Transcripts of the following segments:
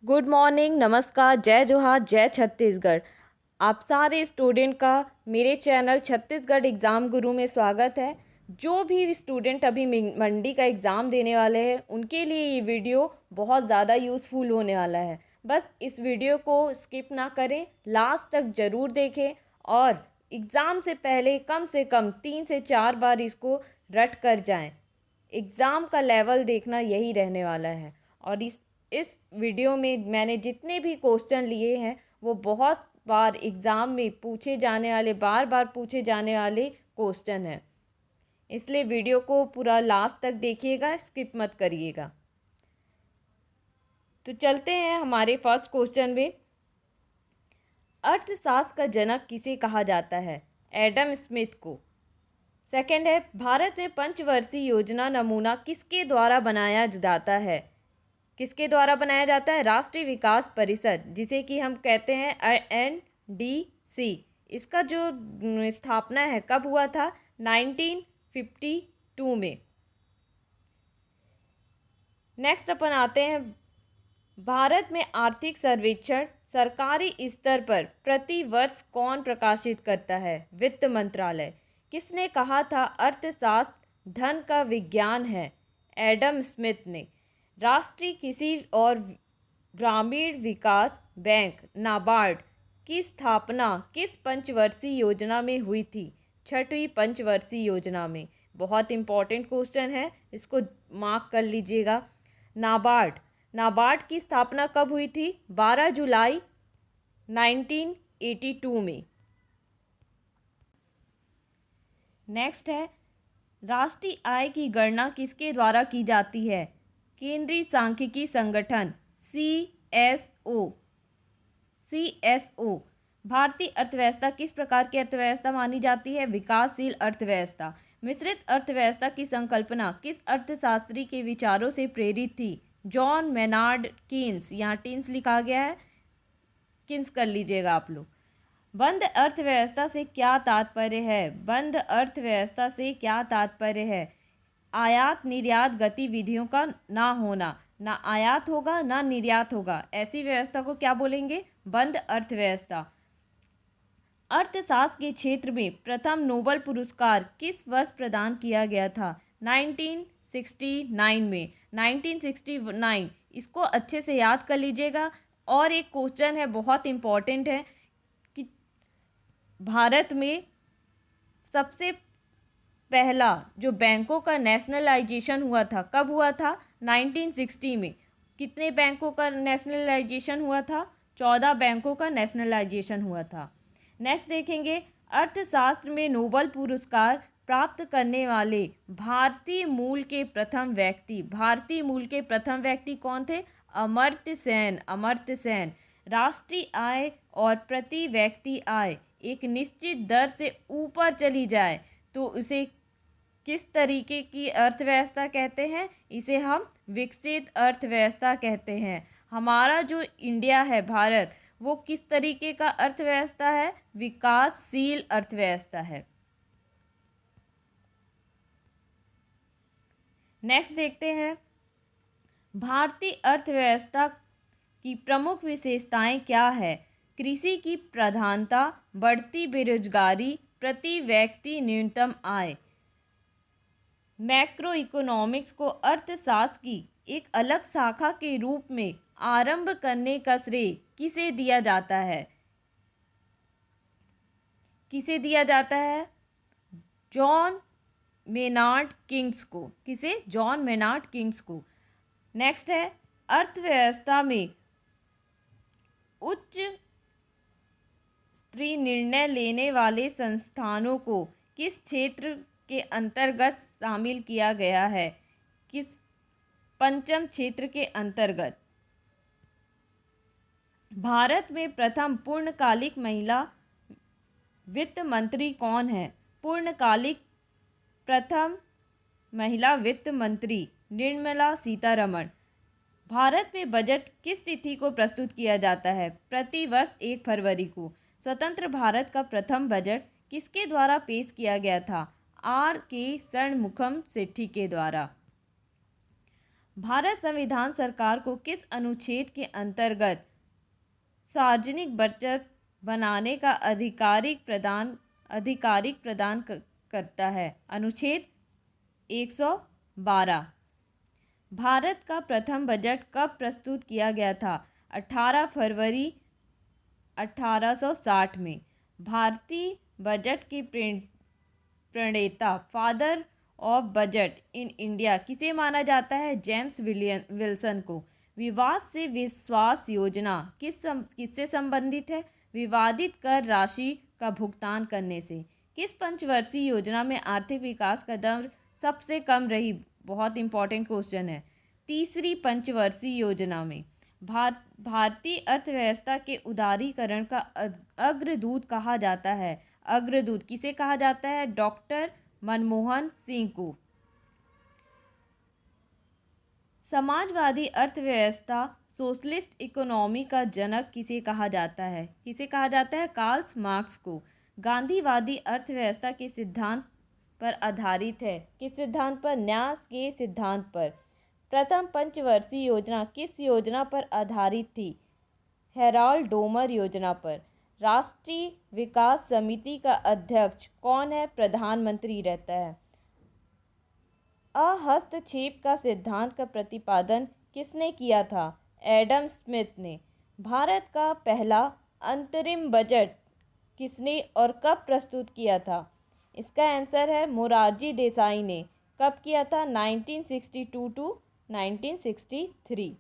Good morning, नमस्कार, जय जोहार, जय छत्तीसगढ़। आप सारे स्टूडेंट का मेरे चैनल छत्तीसगढ़ एग्ज़ाम गुरु में स्वागत है। जो भी स्टूडेंट अभी मंडी का एग्ज़ाम देने वाले हैं उनके लिए ये वीडियो बहुत ज़्यादा यूज़फुल होने वाला है। बस इस वीडियो को स्किप ना करें, लास्ट तक ज़रूर देखें और एग्ज़ाम से पहले कम से कम 3 से 4 बार इसको रट कर जाएं। एग्ज़ाम का लेवल देखना यही रहने वाला है। और इस वीडियो में मैंने जितने भी क्वेश्चन लिए हैं वो बहुत बार एग्ज़ाम में पूछे जाने वाले, बार बार पूछे जाने वाले क्वेश्चन हैं। इसलिए वीडियो को पूरा लास्ट तक देखिएगा, स्किप मत करिएगा। तो चलते हैं हमारे फर्स्ट क्वेश्चन में। अर्थशास्त्र का जनक किसे कहा जाता है? एडम स्मिथ को। सेकंड है, भारत में पंचवर्षीय योजना नमूना किसके द्वारा बनाया जाता है? किसके द्वारा बनाया जाता है? राष्ट्रीय विकास परिषद, जिसे कि हम कहते हैं NDC। इसका जो स्थापना है कब हुआ था? 1952 में। नेक्स्ट अपन आते हैं, भारत में आर्थिक सर्वेक्षण सरकारी स्तर पर प्रति वर्ष कौन प्रकाशित करता है? वित्त मंत्रालय। किसने कहा था अर्थशास्त्र धन का विज्ञान है? एडम स्मिथ ने। राष्ट्रीय कृषि और ग्रामीण विकास बैंक नाबार्ड की स्थापना किस पंचवर्षीय योजना में हुई थी? छठवीं पंचवर्षीय योजना में। बहुत इंपॉर्टेंट क्वेश्चन है, इसको मार्क कर लीजिएगा। नाबार्ड की स्थापना कब हुई थी? 12 जुलाई 1982 में। नेक्स्ट है, राष्ट्रीय आय की गणना किसके द्वारा की जाती है? केंद्रीय सांख्यिकी संगठन CSO। भारतीय अर्थव्यवस्था किस प्रकार की अर्थव्यवस्था मानी जाती है? विकासशील अर्थव्यवस्था। मिश्रित अर्थव्यवस्था की संकल्पना किस अर्थशास्त्री के विचारों से प्रेरित थी? John Maynard Keynes. यहाँ टीन्स लिखा गया है, किन्स कर लीजिएगा आप लोग। बंद अर्थव्यवस्था से क्या तात्पर्य है? बंद अर्थव्यवस्था से क्या तात्पर्य है? आयात निर्यात गतिविधियों का ना होना। ना आयात होगा ना निर्यात होगा, ऐसी व्यवस्था को क्या बोलेंगे? बंद अर्थव्यवस्था। अर्थशास्त्र के क्षेत्र में प्रथम नोबेल पुरस्कार किस वर्ष प्रदान किया गया था? 1969 में। 1969, इसको अच्छे से याद कर लीजिएगा। और एक क्वेश्चन है, बहुत इम्पॉर्टेंट है, कि भारत में सबसे पहला जो बैंकों का नेशनलाइजेशन हुआ था कब हुआ था? 1960 में। कितने बैंकों का नेशनलाइजेशन हुआ था? 14 बैंकों का नेशनलाइजेशन हुआ था। नेक्स्ट देखेंगे, अर्थशास्त्र में नोबेल पुरस्कार प्राप्त करने वाले भारतीय मूल के प्रथम व्यक्ति कौन थे? अमर्त्य सेन। राष्ट्रीय आय और प्रति व्यक्ति आय एक निश्चित दर से ऊपर चली जाए तो उसे किस तरीके की अर्थव्यवस्था कहते हैं? इसे हम विकसित अर्थव्यवस्था कहते हैं। हमारा जो इंडिया है, भारत, वो किस तरीके का अर्थव्यवस्था है? विकासशील अर्थव्यवस्था है। नेक्स्ट देखते हैं, भारतीय अर्थव्यवस्था की प्रमुख विशेषताएं क्या है? कृषि की प्रधानता, बढ़ती बेरोजगारी, प्रति व्यक्ति न्यूनतम आय। मैक्रो इकोनॉमिक्स को अर्थशास्त्र की एक अलग शाखा के रूप में आरंभ करने का श्रेय किसे दिया जाता है? किसे दिया जाता है? जॉन मेनार्ड कीन्स को। किसे? जॉन मेनार्ड कीन्स को। नेक्स्ट है, अर्थव्यवस्था में उच्च स्तरीय निर्णय लेने वाले संस्थानों को किस क्षेत्र के अंतर्गत शामिल किया गया है? किस पंचम क्षेत्र के अंतर्गत। भारत में प्रथम पूर्णकालिक महिला वित्त मंत्री कौन है? पूर्णकालिक प्रथम महिला वित्त मंत्री निर्मला सीतारमण। भारत में बजट किस तिथि को प्रस्तुत किया जाता है? प्रति वर्ष 1 फरवरी को। स्वतंत्र भारत का प्रथम बजट किसके द्वारा पेश किया गया था? R.K. षणमुखम सेठी के द्वारा। भारत संविधान सरकार को किस अनुच्छेद के अंतर्गत सार्वजनिक बजट बनाने का आधिकारिक प्रदान करता है? अनुच्छेद 112। भारत का प्रथम बजट कब प्रस्तुत किया गया था? 18 फरवरी 1860 में। भारतीय बजट के प्रणेता, father of budget in India किसे माना जाता है? जेम्स विल्सन को। विवाद से विश्वास योजना किससे संबंधित है? विवादित कर राशि का भुगतान करने से। किस पंचवर्षीय योजना में आर्थिक विकास का दर सबसे कम रही? बहुत इंपॉर्टेंट क्वेश्चन है। तीसरी पंचवर्षीय योजना में। भारतीय अर्थव्यवस्था के उदारीकरण का अग्रदूत कहा जाता है। अग्रदूत किसे कहा जाता है? डॉक्टर मनमोहन सिंह को। समाजवादी अर्थव्यवस्था, सोशलिस्ट इकोनॉमी का जनक किसे कहा जाता है? किसे कहा जाता है? कार्ल मार्क्स को। गांधीवादी अर्थव्यवस्था के सिद्धांत पर आधारित है। किस सिद्धांत पर? न्यास के सिद्धांत पर। प्रथम पंचवर्षीय योजना किस योजना पर आधारित थी? हेराल्ड डोमर योजना पर। राष्ट्रीय विकास समिति का अध्यक्ष कौन है? प्रधानमंत्री रहता है। हस्तक्षेप का सिद्धांत का प्रतिपादन किसने किया था? एडम स्मिथ ने। भारत का पहला अंतरिम बजट किसने और कब प्रस्तुत किया था? इसका आंसर है मोरारजी देसाई ने। कब किया था? 1962 टू 1963।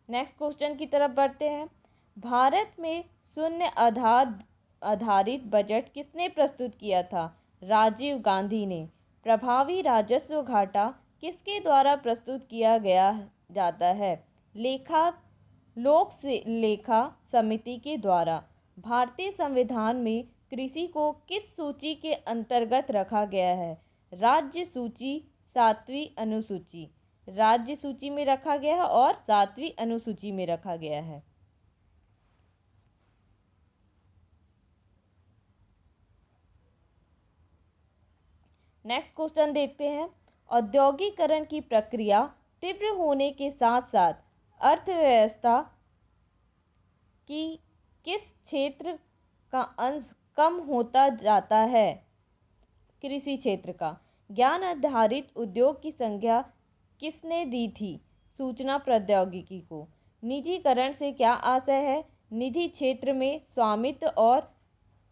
नेक्स्ट क्वेश्चन की तरफ बढ़ते हैं। भारत में शून्य आधारित बजट किसने प्रस्तुत किया था? राजीव गांधी ने। प्रभावी राजस्व घाटा किसके द्वारा प्रस्तुत किया गया जाता है? लोक लेखा समिति के द्वारा। भारतीय संविधान में कृषि को किस सूची के अंतर्गत रखा गया है? राज्य सूची 7वीं अनुसूची। राज्य सूची में रखा गया है और 7वीं अनुसूची में रखा गया है। नेक्स्ट क्वेश्चन देखते हैं। औद्योगिकरण की प्रक्रिया तीव्र होने के साथ साथ अर्थव्यवस्था की किस क्षेत्र का अंश कम होता जाता है? कृषि क्षेत्र का। ज्ञान आधारित उद्योग की संज्ञा किसने दी थी? सूचना प्रौद्योगिकी को। निजीकरण से क्या आशय है? निजी क्षेत्र में स्वामित्व और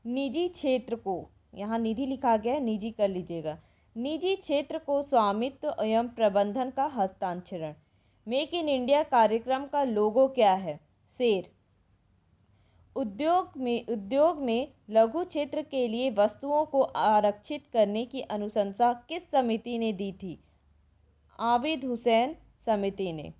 निजी क्षेत्र को, यहाँ निधि लिखा गया है, निजी कर लीजिएगा। निजी क्षेत्र को स्वामित्व एवं प्रबंधन का हस्तांतरण। मेक इन इंडिया कार्यक्रम का लोगो क्या है? शेर। उद्योग में लघु क्षेत्र के लिए वस्तुओं को आरक्षित करने की अनुशंसा किस समिति ने दी थी? आबिद हुसैन समिति ने।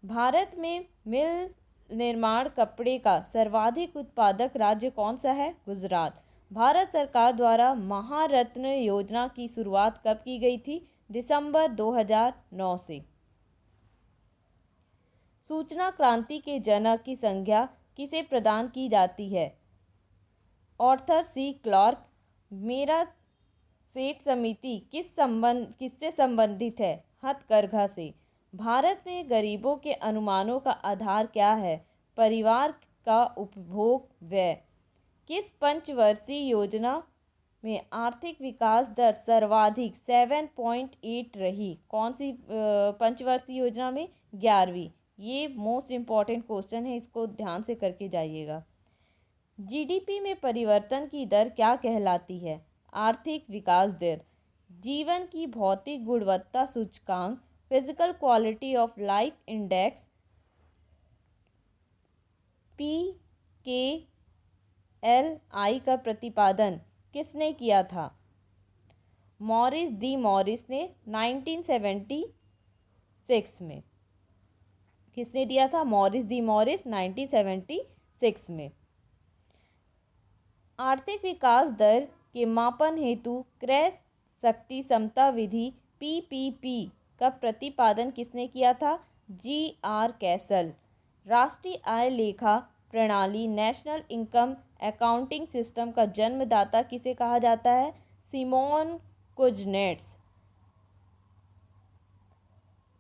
भारत में मिल निर्माण कपड़े का सर्वाधिक उत्पादक राज्य कौन सा है? गुजरात। भारत सरकार द्वारा महारत्न योजना की शुरुआत कब की गई थी? दिसंबर 2009 से। सूचना क्रांति के जनक की संज्ञा किसे प्रदान की जाती है? Arthur C Clarke. मेरा सेठ समिति किससे संबंधित है? हथकरघा से। भारत में गरीबों के अनुमानों का आधार क्या है? परिवार का उपभोग व्यय। किस पंचवर्षीय योजना में आर्थिक विकास दर सर्वाधिक 7.8 रही? कौन सी पंचवर्षीय योजना में? 11वीं। ये मोस्ट इम्पॉर्टेंट क्वेश्चन है, इसको ध्यान से करके जाइएगा। जीडीपी में परिवर्तन की दर क्या कहलाती है? आर्थिक विकास दर। जीवन की भौतिक गुणवत्ता सूचकांक, physical quality of life index, PKLI का प्रतिपादन किसने किया था? मॉरिस डी मॉरिस ने 1976 में। किसने दिया था? मॉरिस डी मॉरिस 1976 में। आर्थिक विकास दर के मापन हेतु क्रय शक्ति समता विधि PPP का प्रतिपादन किसने किया था? GR castle. राष्ट्रीय आय लेखा प्रणाली नेशनल इनकम अकाउंटिंग सिस्टम का जन्मदाता किसे कहा जाता है? Simone Kuznets.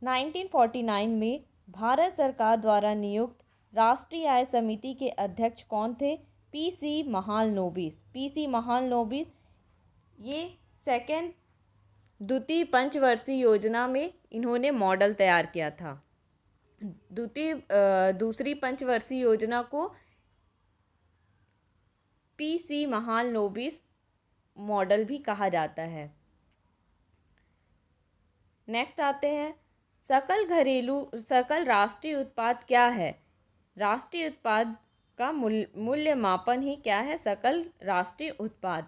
1949 में भारत सरकार द्वारा नियुक्त राष्ट्रीय आय समिति के अध्यक्ष कौन थे? पीसी महालनोबिस। पीसी महालनोबिस ये सेकेंड द्वितीय पंचवर्षीय योजना में इन्होंने मॉडल तैयार किया था। दूसरी पंचवर्षीय योजना को पीसी महालनोबिस मॉडल भी कहा जाता है। नेक्स्ट आते हैं, सकल राष्ट्रीय उत्पाद क्या है? राष्ट्रीय उत्पाद का मूल्य मापन ही क्या है? सकल राष्ट्रीय उत्पाद।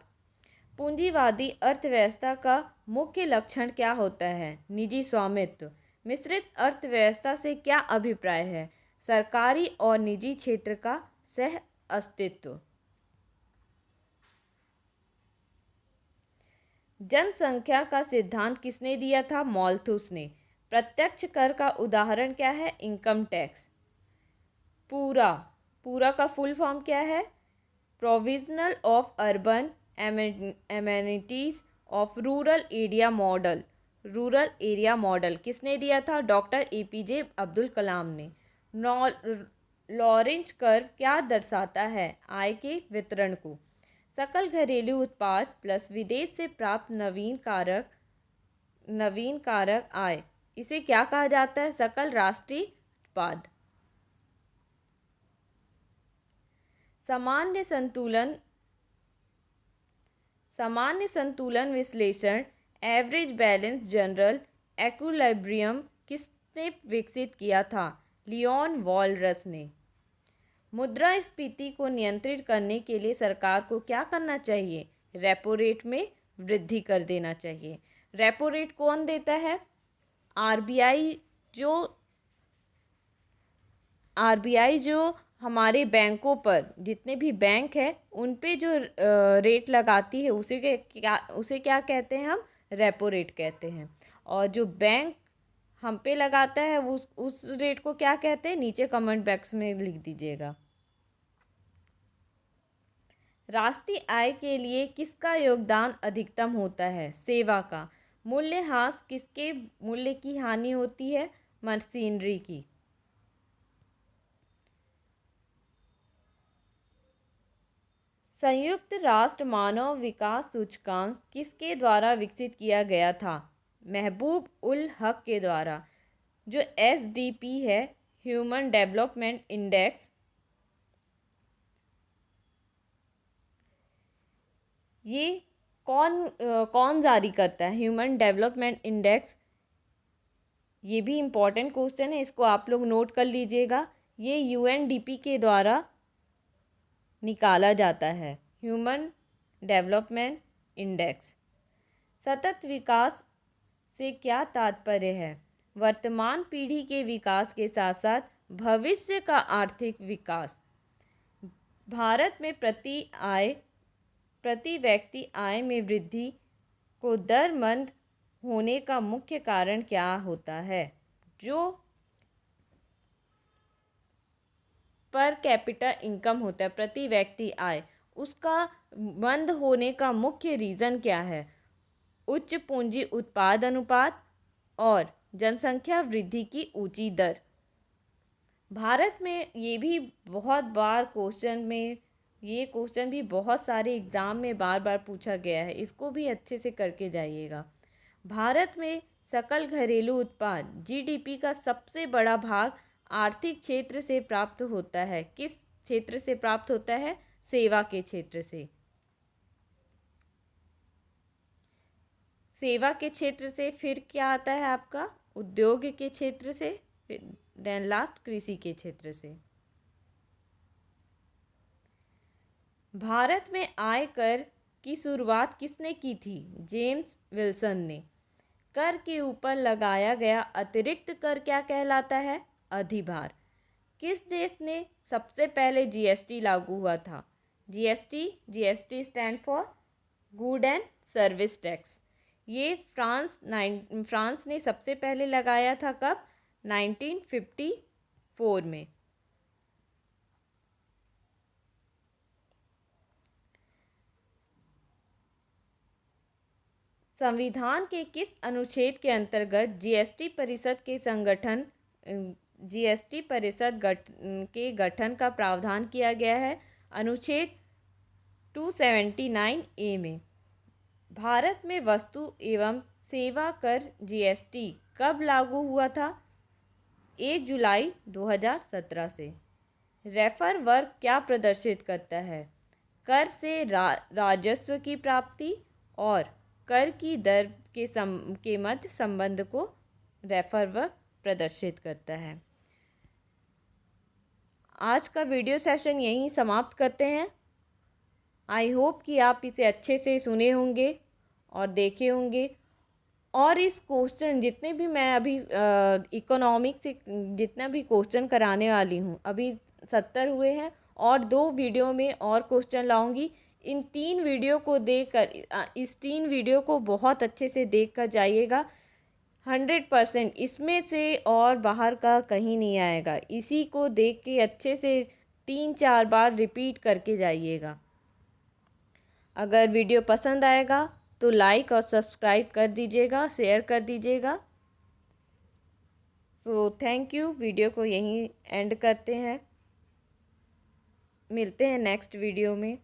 पूंजीवादी अर्थव्यवस्था का मुख्य लक्षण क्या होता है? निजी स्वामित्व। मिश्रित अर्थव्यवस्था से क्या अभिप्राय है? सरकारी और निजी क्षेत्र का सह अस्तित्व। जनसंख्या का सिद्धांत किसने दिया था? माल्थुस ने। प्रत्यक्ष कर का उदाहरण क्या है? Income tax. पूरा का फुल फॉर्म क्या है? Provisional of urban amenities of rural area model. Rural area model किसने दिया था? डॉक्टर एपीजे अब्दुल कलाम ने। लॉरेंज कर्व क्या दर्शाता है? आय के वितरण को। सकल घरेलू उत्पाद प्लस विदेश से प्राप्त नवीन कारक आय, इसे क्या कहा जाता है? सकल राष्ट्रीय उत्पाद। सामान्य संतुलन विश्लेषण एवरेज बैलेंस जनरल एक्विलिब्रियम किसने विकसित किया था? लियोन वॉलरस ने। मुद्रास्फीति को नियंत्रित करने के लिए सरकार को क्या करना चाहिए? रेपो रेट में वृद्धि कर देना चाहिए। रेपो रेट कौन देता है? आरबीआई जो हमारे बैंकों पर, जितने भी बैंक हैं उन पे जो रेट लगाती है उसे क्या कहते हैं? हम रेपो रेट कहते हैं। और जो बैंक हम पे लगाता है उस रेट को क्या कहते हैं? नीचे कमेंट बॉक्स में लिख दीजिएगा। राष्ट्रीय आय के लिए किसका योगदान अधिकतम होता है? सेवा का। मूल्यह्रास किसके मूल्य की हानि होती है? मशीनरी की। संयुक्त राष्ट्र मानव विकास सूचकांक किसके द्वारा विकसित किया गया था? महबूब उल हक के द्वारा। जो एसडीपी है, ह्यूमन डेवलपमेंट इंडेक्स, ये कौन जारी करता है? Human development index. ये भी इम्पॉर्टेंट क्वेश्चन है, इसको आप लोग नोट कर लीजिएगा। ये यूएनडीपी के द्वारा निकाला जाता है, ह्यूमन डेवलपमेंट इंडेक्स। सतत विकास से क्या तात्पर्य है? वर्तमान पीढ़ी के विकास के साथ साथ भविष्य का आर्थिक विकास। भारत में प्रति व्यक्ति आय में वृद्धि को दरमंद होने का मुख्य कारण क्या होता है? जो पर कैपिटा इनकम होता है, प्रति व्यक्ति आय, उसका मंद होने का मुख्य रीज़न क्या है? उच्च पूंजी उत्पाद अनुपात और जनसंख्या वृद्धि की ऊंची दर। भारत में ये भी बहुत बार ये क्वेश्चन भी बहुत सारे एग्ज़ाम में बार बार पूछा गया है, इसको भी अच्छे से करके जाइएगा। भारत में सकल घरेलू उत्पाद जीडीपी का सबसे बड़ा भाग आर्थिक क्षेत्र से प्राप्त होता है। किस क्षेत्र से प्राप्त होता है? सेवा के क्षेत्र से। सेवा के क्षेत्र से फिर क्या आता है आपका? उद्योग के क्षेत्र से, देन लास्ट कृषि के क्षेत्र से। भारत में आयकर की शुरुआत किसने की थी? जेम्स विल्सन ने। कर के ऊपर लगाया गया अतिरिक्त कर क्या कहलाता है? अधिभार। किस देश ने सबसे पहले जीएसटी लागू हुआ था? GST stand for good and service tax. ये फ्रांस ने सबसे पहले लगाया था। कब? 1954 में। संविधान के किस अनुच्छेद के अंतर्गत जीएसटी परिषद के गठन का प्रावधान किया गया है? अनुच्छेद 279 ए में। भारत में वस्तु एवं सेवा कर जीएसटी कब लागू हुआ था? 1 जुलाई 2017 से। रेफर वर्ग क्या प्रदर्शित करता है? कर से राजस्व की प्राप्ति और कर की दर के मध्य संबंध को रेफर वर्ग प्रदर्शित करता है। आज का वीडियो सेशन यहीं समाप्त करते हैं। आई होप कि आप इसे अच्छे से सुने होंगे और देखे होंगे, और इस क्वेश्चन जितने भी मैं अभी इकोनॉमिक्स से जितना भी क्वेश्चन कराने वाली हूँ, अभी 70 हुए हैं और 2 वीडियो में और क्वेश्चन लाऊंगी। इन 3 वीडियो को देखकर इस 3 वीडियो को बहुत अच्छे से देख कर जाइएगा। 100% इसमें से और बाहर का कहीं नहीं आएगा। इसी को देख के अच्छे से 3-4 बार रिपीट करके जाइएगा। अगर वीडियो पसंद आएगा तो लाइक और सब्सक्राइब कर दीजिएगा, शेयर कर दीजिएगा। So thank you. वीडियो को यहीं एंड करते हैं। मिलते हैं नेक्स्ट वीडियो में।